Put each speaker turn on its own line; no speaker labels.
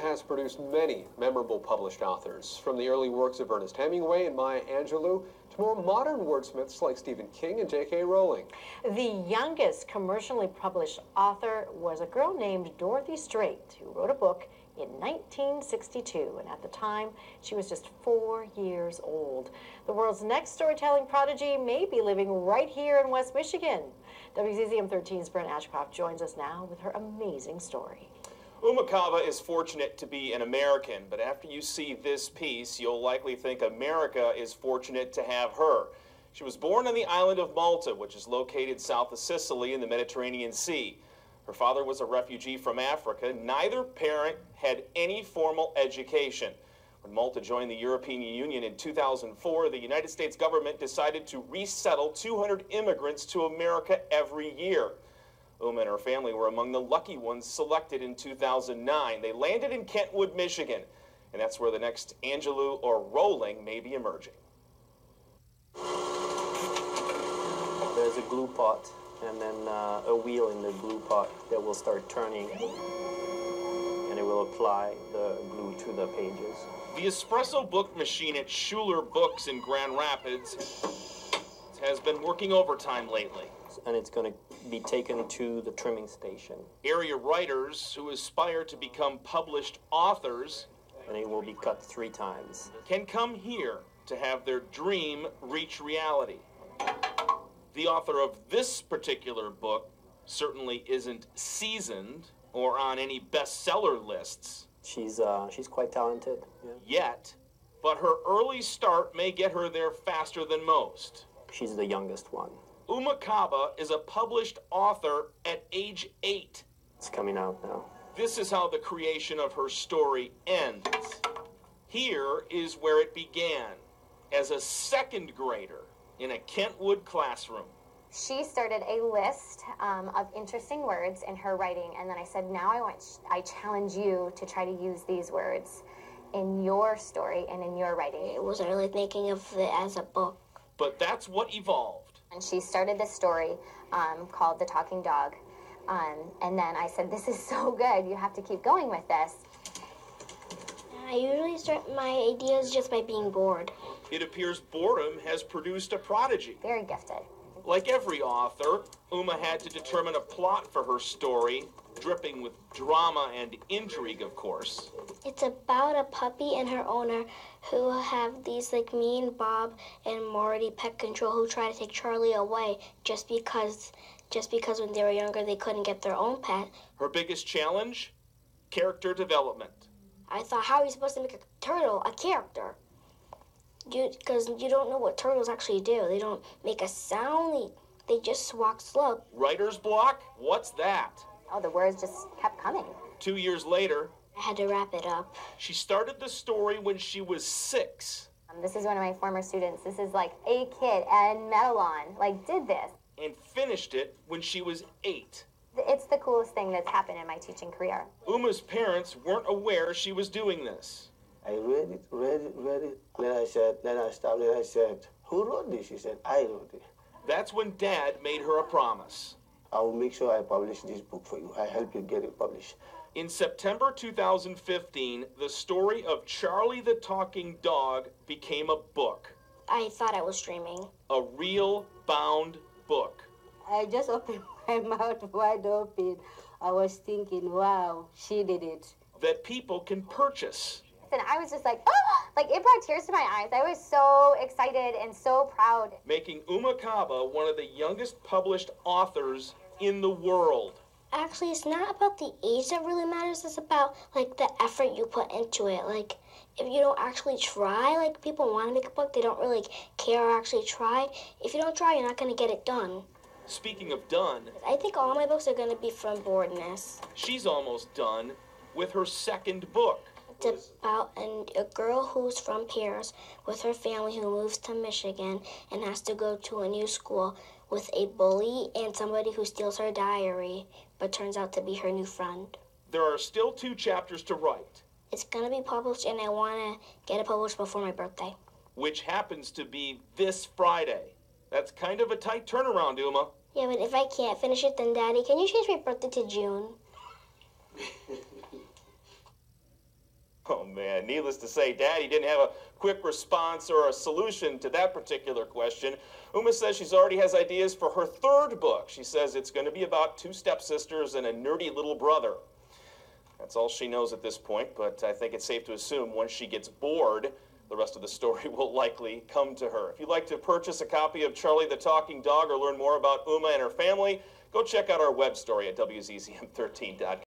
has produced many memorable published authors, from the early works of Ernest Hemingway and Maya Angelou to more modern wordsmiths like Stephen King and J.K. Rowling.
The youngest commercially published author was a girl named Dorothy Strait, who wrote a book in 1962, and at the time, she was just 4 years old. The world's next storytelling prodigy may be living right here in West Michigan. WCCM 13's Brent Ashcroft joins us now with her amazing story.
Oummu Kabba is fortunate to be an American, but after you see this piece, you'll likely think America is fortunate to have her. She was born on the island of Malta, which is located south of Sicily in the Mediterranean Sea. Her father was a refugee from Africa. Neither parent had any formal education. When Malta joined the European Union in 2004, the United States government decided to resettle 200 immigrants to America every year. Oummu and her family were among the lucky ones selected in 2009. They landed in Kentwood, Michigan, and that's where the next Angelou or Rowling may be emerging.
There's a glue pot and then a wheel in the glue pot that will start turning, and it will apply the glue to the pages.
The espresso book machine at Schuler Books in Grand Rapids has been working overtime lately.
And it's going to be taken to the trimming station.
Area writers who aspire to become published authors,
and it will be cut 3 times,
can come here to have their dream reach reality. The author of this particular book certainly isn't seasoned or on any bestseller lists.
She's quite talented. Yeah.
Yet, but her early start may get her there faster than most.
She's the youngest one.
Oummu Kabba is a published author at age 8.
It's coming out now.
This is how the creation of her story ends. Here is where it began, as a second grader in a Kentwood classroom.
She started a list of interesting words in her writing, and then I said, now I challenge you to try to use these words in your story and in your writing.
I wasn't really thinking of it as a book.
But that's what evolved.
And she started this story called The Talking Dog. And then I said, this is so good. You have to keep going with this.
I usually start my ideas just by being bored.
It appears boredom has produced a prodigy.
Very gifted.
Like every author, Oummu had to determine a plot for her story, dripping with drama and intrigue, of course.
It's about a puppy and her owner who have these like mean Bob and Marty pet control who try to take Charlie away just because when they were younger they couldn't get their own pet.
Her biggest challenge? Character development.
I thought, how are you supposed to make a turtle a character? Because you don't know what turtles actually do. They don't make a sound. They just walk slow.
Writer's block? What's that?
Oh, the words just kept coming.
2 years later,
I had to wrap it up.
She started the story when she was 6.
This is one of my former students. This is like a kid, and Madeline, did this.
And finished it when she was 8.
It's the coolest thing that's happened in my teaching career.
Oummu's parents weren't aware she was doing this.
I read it. Then I stopped and I said, who wrote this? She said, I wrote it.
That's when Dad made her a promise.
I will make sure I publish this book for you. I help you get it published.
In September 2015, the story of Charlie the Talking Dog became a book.
I thought I was dreaming.
A real bound book.
I just opened my mouth wide open. I was thinking, wow, she did it.
That people can purchase.
And I was just like, oh! It brought tears to my eyes. I was so excited and so proud.
Making Oummu Kabba one of the youngest published authors in the world.
Actually, it's not about the age that really matters. It's about, the effort you put into it. If you don't actually try, people want to make a book, they don't really care or actually try. If you don't try, you're not going to get it done.
Speaking of done,
I think all my books are going to be from boredness.
She's almost done with her second book.
It's about a girl who's from Paris with her family who moves to Michigan and has to go to a new school with a bully and somebody who steals her diary, but turns out to be her new friend.
There are still 2 chapters to write.
It's going to be published, and I want to get it published before my birthday.
Which happens to be this Friday. That's kind of a tight turnaround, Oummu.
Yeah, but if I can't finish it, then Daddy, can you change my birthday to June?
man. Needless to say, Daddy didn't have a quick response or a solution to that particular question. Oummu says she's already has ideas for her third book. She says it's going to be about two stepsisters and a nerdy little brother. That's all she knows at this point, but I think it's safe to assume once she gets bored, the rest of the story will likely come to her. If you'd like to purchase a copy of Charlie the Talking Dog or learn more about Oummu and her family, go check out our web story at WZZM13.com.